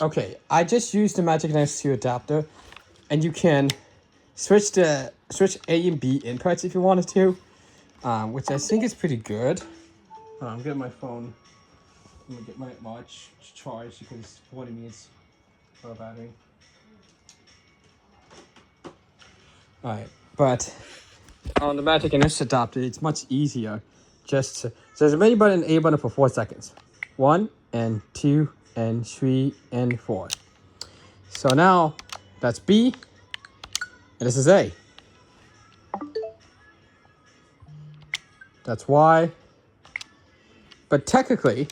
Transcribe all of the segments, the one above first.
Okay, I just used the Magic NS2 adapter, and you can switch A and B inputs if you wanted to, which I think is pretty good. I'm getting my phone. I'm gonna get my watch charged because 40 minutes for a battery. Alright, but on the Magic NS adapter, it's much easier. So there's a menu button and A button for 4 seconds. 1 and 2 and 3 and 4. So now that's B and this is A. That's Y. But technically,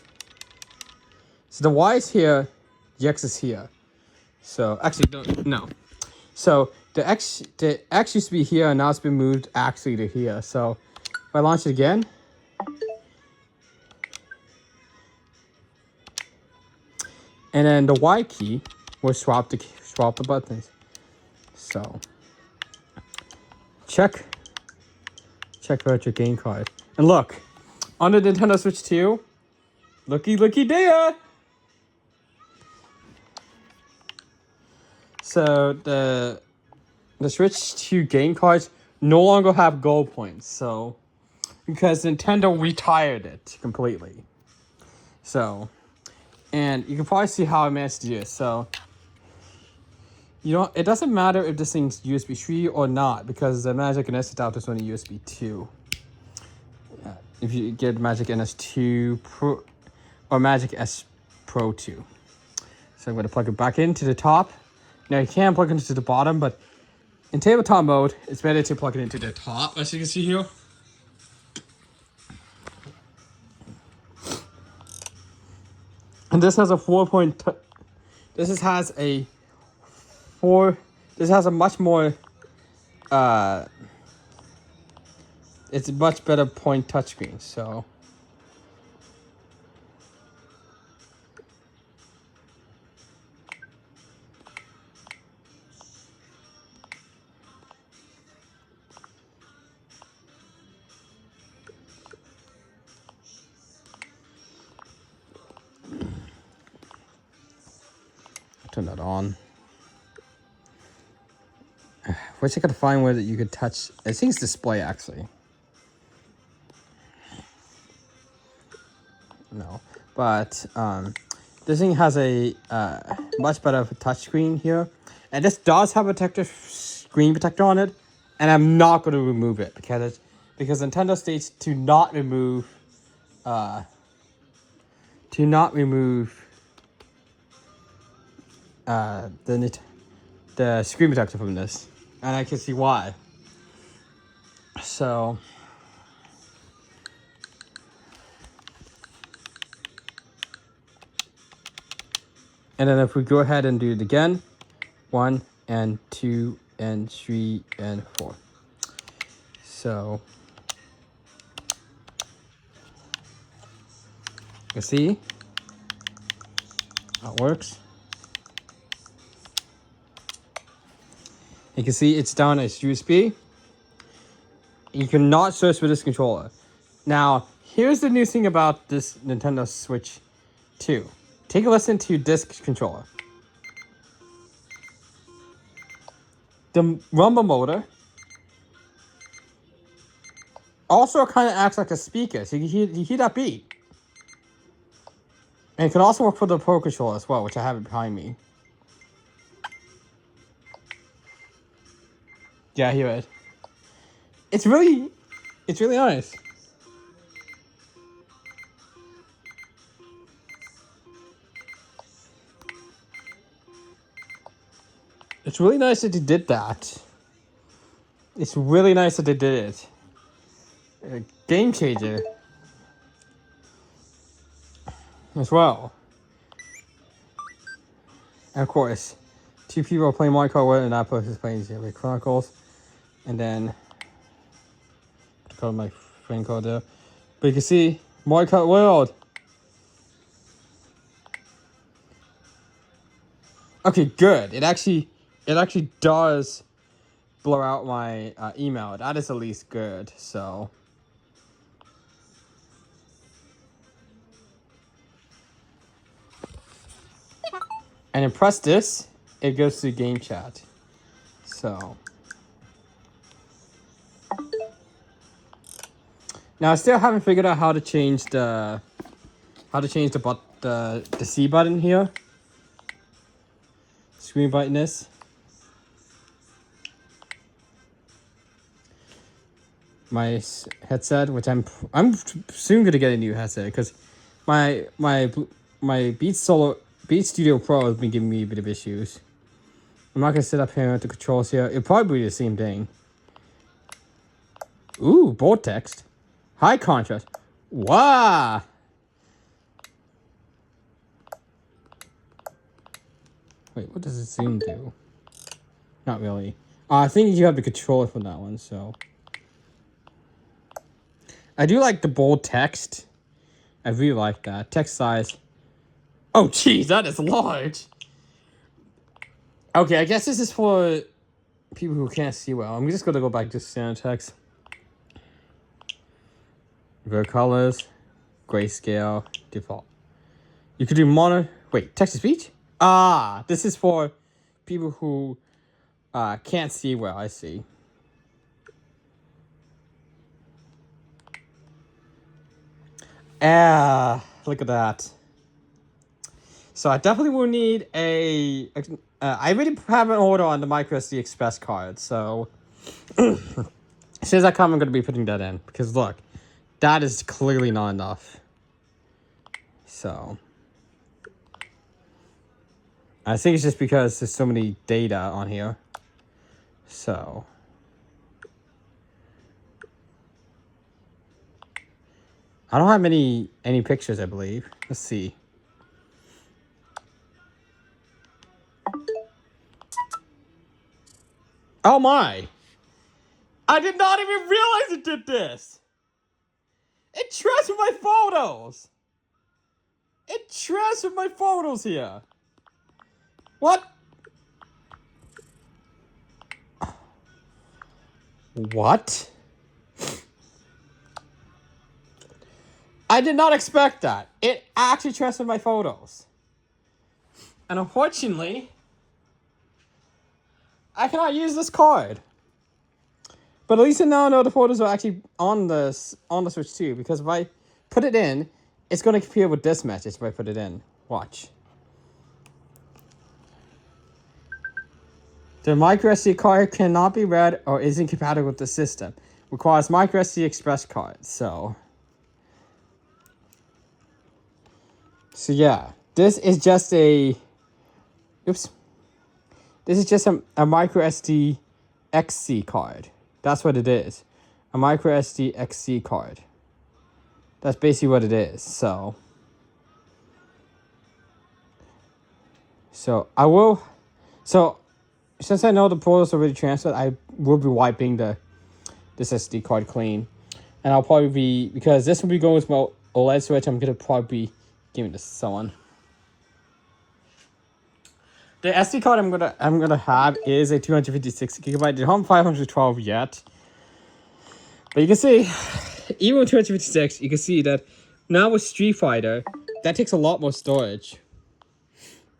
so the Y is here, the X is here. So actually, no. So the X used to be here, and now it's been moved actually to here. So if I launch it again, and then the Y key will swap the buttons. So check virtual game card, and look on the Nintendo Switch 2. Looky there. So the Switch 2 game cards no longer have gold points. So because Nintendo retired it completely. So, and you can probably see how I managed to do it. So, it doesn't matter if this thing's USB 3 or not, because the Magic NS adapter is only USB 2. If you get Magic NS 2 Pro or Magic S Pro 2. So I'm going to plug it back into the top. Now you can plug it into the bottom, but in tabletop mode, it's better to plug it into the top, as you can see here. And this has a 4-point. This has a much more. It's a much better point touchscreen. So. Turn that on. Wish I could find where that you could touch. I think it's display actually. No, but this thing has a much better touchscreen here, and this does have a screen protector on it, and I'm not going to remove it because Nintendo states to not remove the screen protector from this, and I can see why. So. And then if we go ahead and do it again, 1 and 2 and 3 and 4. So you see how it works. You can see it's down as USB. You cannot search with this controller. Now, here's the new thing about this Nintendo Switch 2. Take a listen to this controller. The rumble motor also kind of acts like a speaker, so you hear that beat. And it can also work for the Pro Controller as well, which I have it behind me. Yeah, I hear it. It's really nice. It's really nice that they did that. It's really nice that they did it. A game changer. As well. And of course, 2 people are playing Mario Kart World and that person is playing Xenoblade Chronicles. And then, I call my friend called there. But you can see Mario Kart World. Okay, good. It actually does blur out my email. That is at least good. So. And then press this, it goes to game chat. So now I still haven't figured out how to change the the C button here. Screen brightness. My headset, which I'm soon gonna get a new headset because my Beats Studio Pro has been giving me a bit of issues. I'm not gonna sit up here with the controls here. It'll probably be the same thing. Ooh, bold text, high contrast. Wow. Wait, what does the zoom do? Not really. I think you have the controller for that one, so. I do like the bold text. I really like that. Text size. Oh, geez, that is large. Okay, I guess this is for people who can't see well. I'm just going to go back to standard text. Ver colors. Grayscale. Default. You could do mono. Wait, text to speech? Ah, this is for people who can't see well. I see. Look at that. So I definitely will need a. I already have an order on the microSD Express card, so as soon as I come, I'm going to be putting that in because look, that is clearly not enough. So I think it's just because there's so many data on here. So I don't have any pictures, I believe. Let's see. Oh my! I did not even realize it did this! It transferred my photos! It transferred my photos here! What? What? I did not expect that. It actually transferred my photos. And unfortunately, I cannot use this card. But at least I now know the photos are actually on the Switch too, because if I put it in, it's going to appear with this message if I put it in. Watch. The microSD card cannot be read or is incompatible with the system. Requires microSD Express card. So yeah, this is just a. Oops. This is just a microSD XC card. That's what it is. A microSD XC card. That's basically what it is. So I will. So since I know the photos are already transferred, I will be wiping this SD card clean, and I'll probably be, because this will be going with my OLED Switch, I'm gonna probably be giving this to someone. The SD card I'm gonna have is a 256 gigabyte. They don't have 512 yet, but you can see, even with 256, you can see that now with Street Fighter, that takes a lot more storage.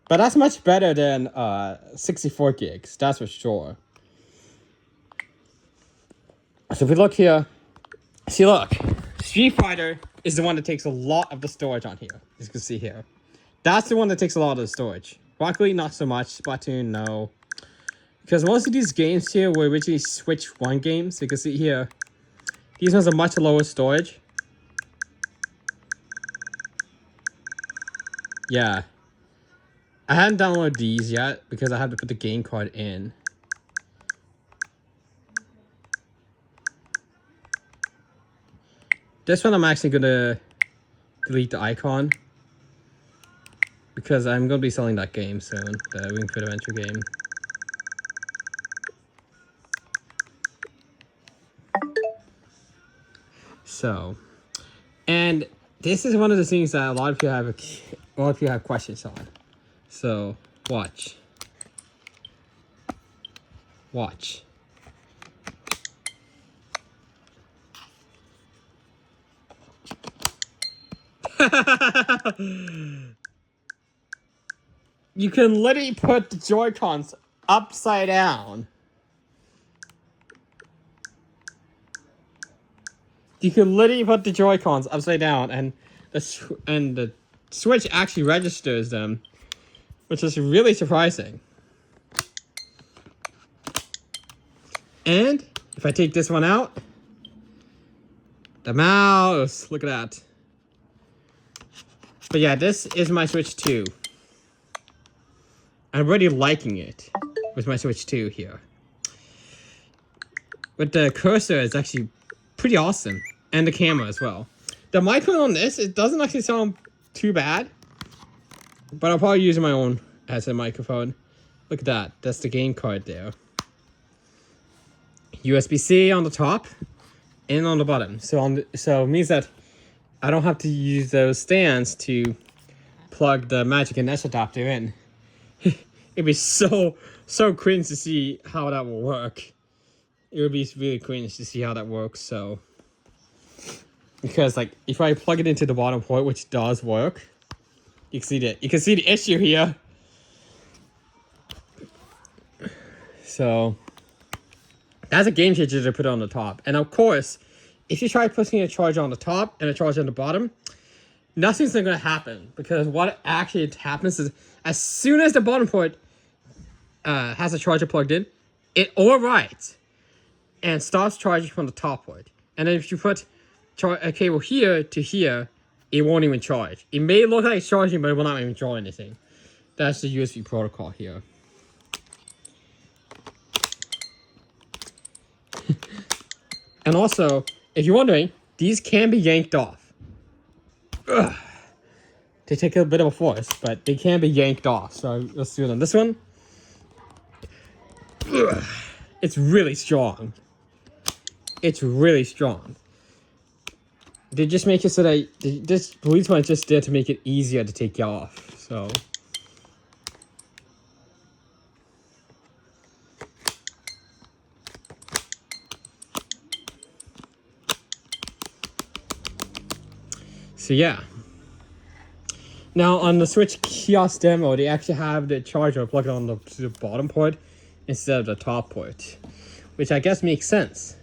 But that's much better than 64 gigs. That's for sure. So if we look here, see, look, Street Fighter is the one that takes a lot of the storage on here. As you can see here, that's the one that takes a lot of the storage. Rocket League, not so much. Splatoon, no. Because most of these games here were originally Switch 1 games. You can see here, these ones are much lower storage. Yeah. I haven't downloaded these yet because I have to put the game card in. This one I'm actually going to delete the icon, because I'm going to be selling that game soon, the Ring Fit Adventure game. So, and this is one of the things that a lot of you have questions on. So, watch. Watch. you can literally put the Joy-Cons upside down. You can literally put the Joy-Cons upside down, and the Switch actually registers them, which is really surprising. And if I take this one out, the mouse, look at that. But yeah, this is my Switch 2. I'm really liking it with my Switch 2 here. But the cursor is actually pretty awesome. And the camera as well. The microphone on this, it doesn't actually sound too bad. But I'll probably use my own as a microphone. Look at that. That's the game card there. USB-C on the top and on the bottom. So it means that I don't have to use those stands to plug the Magic and NES adapter in. It'd be so cringe to see how that will work. It would be really cringe to see how that works. So, because like if I plug it into the bottom port, which does work, you can see the issue here. So that's a game changer to put on the top. And of course, if you try putting a charger on the top and a charger on the bottom, nothing's going to happen. Because what actually happens is, as soon as the bottom port has a charger plugged in, it overrides and starts charging from the top port. And then if you put a cable here to here, it won't even charge. It may look like it's charging, but it will not even draw anything. That's the USB protocol here. And also, if you're wondering, these can be yanked off. Ugh. They take a bit of a force, but they can be yanked off. So let's do it on this one. Ugh. It's really strong. It's really strong. They just make it so that this police one is just there to make it easier to take off. So. So yeah. Now on the Switch kiosk demo, they actually have the charger plugged on the bottom port instead of the top port, which I guess makes sense.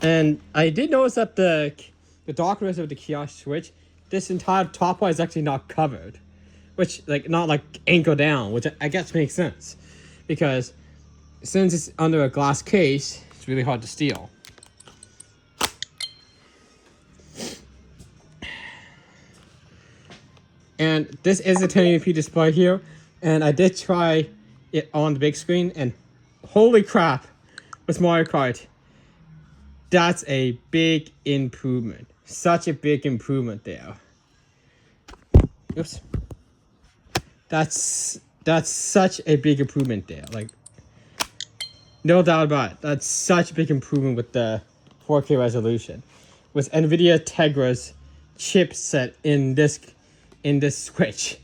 And I did notice that the darkness of the kiosk Switch, this entire top port is actually not covered, which not angled down, which I guess makes sense, because since it's under a glass case, it's really hard to steal. And this is a 1080p display here, and I did try it on the big screen, and holy crap, with Mario Kart, that's a big improvement. Such a big improvement there. Oops. That's such a big improvement there. No doubt about it. That's such a big improvement with the 4K resolution. With NVIDIA Tegra's chipset in this Switch.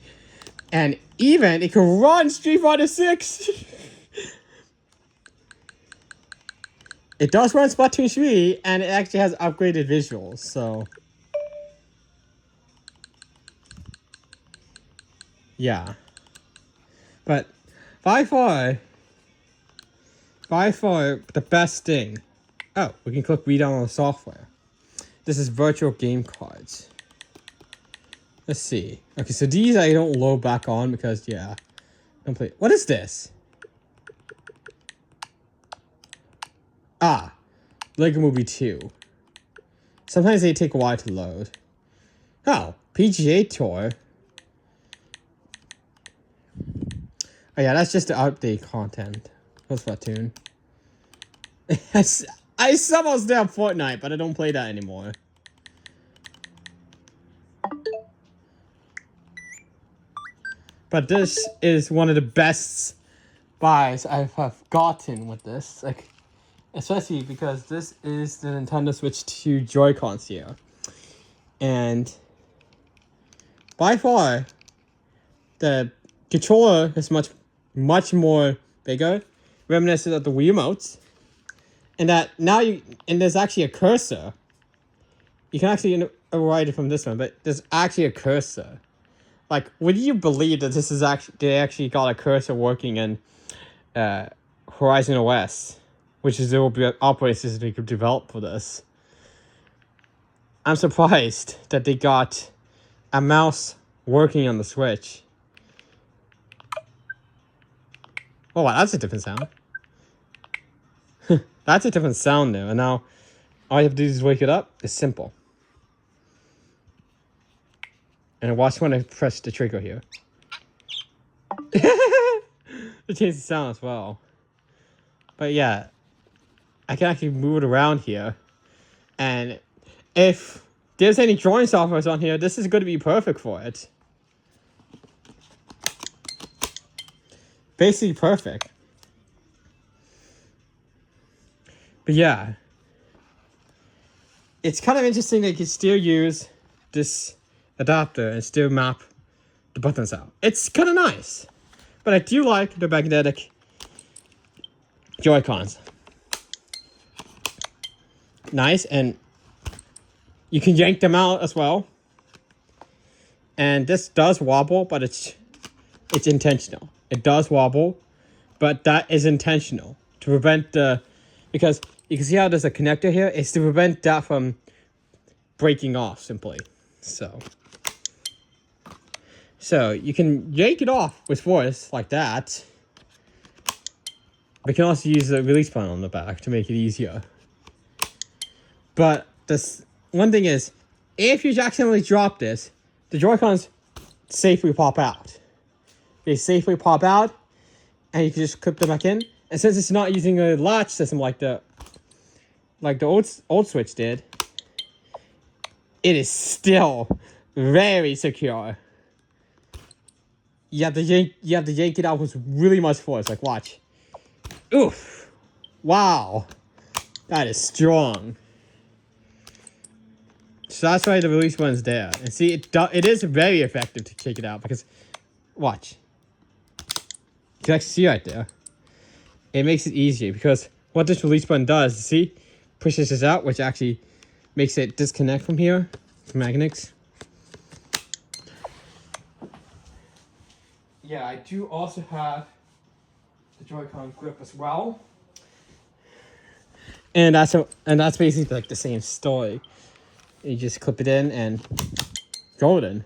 And even it can run Street Fighter 6. It does run Splatoon 3, and it actually has upgraded visuals, so. Yeah. But by far the best thing. Oh, we can click read on the software. This is virtual game cards. Let's see. Okay, so these I don't load back on because, yeah. Don't play. What is this? Ah. Lego Movie 2. Sometimes they take a while to load. Oh. PGA Tour. Oh, yeah, that's just the update content. What's Splatoon? I somehow still have Fortnite, but I don't play that anymore. But this is one of the best buys I have gotten with this. Especially because this is the Nintendo Switch 2 Joy-Cons here. And by far, the controller is much more bigger, reminiscent of the Wii Remotes. And that now and there's actually a cursor. You can actually write it from this one, but there's actually a cursor like, would you believe that this is actually they actually got a cursor working in Horizon OS, which is the operating system they could develop for this? I'm surprised that they got a mouse working on the Switch. Oh, wow, that's a different sound. That's a different sound now. And now all you have to do is wake it up. It's simple. And watch when I press the trigger here. It changes the sound as well. But yeah, I can actually move it around here. And if there's any drawing software on here, this is going to be perfect for it. Basically perfect. But yeah, it's kind of interesting that you can still use this adapter and still map the buttons out. It's kind of nice. But I do like the magnetic Joy-Cons. Nice, and you can yank them out as well. And this does wobble, but it's intentional. It does wobble, but that is intentional to prevent the, because you can see how there's a connector here. It's to prevent that from breaking off simply. So you can yank it off with force like that. We can also use the release button on the back to make it easier. But this one thing is, if you accidentally drop this, the Joy-Cons safely pop out. They safely pop out, and you can just clip them back in. And since it's not using a latch system like the old Switch did, it is still very secure. You have to yank it out with really much force. Like, watch. Oof. Wow. That is strong. So that's why the release button's there. And see, it is very effective to take it out because, watch. You can actually see right there. It makes it easier because what this release button does, see, pushes this out, which actually makes it disconnect from here, from magnets. Yeah, I do also have the Joy-Con grip as well. And that's basically like the same story. You just clip it in and golden.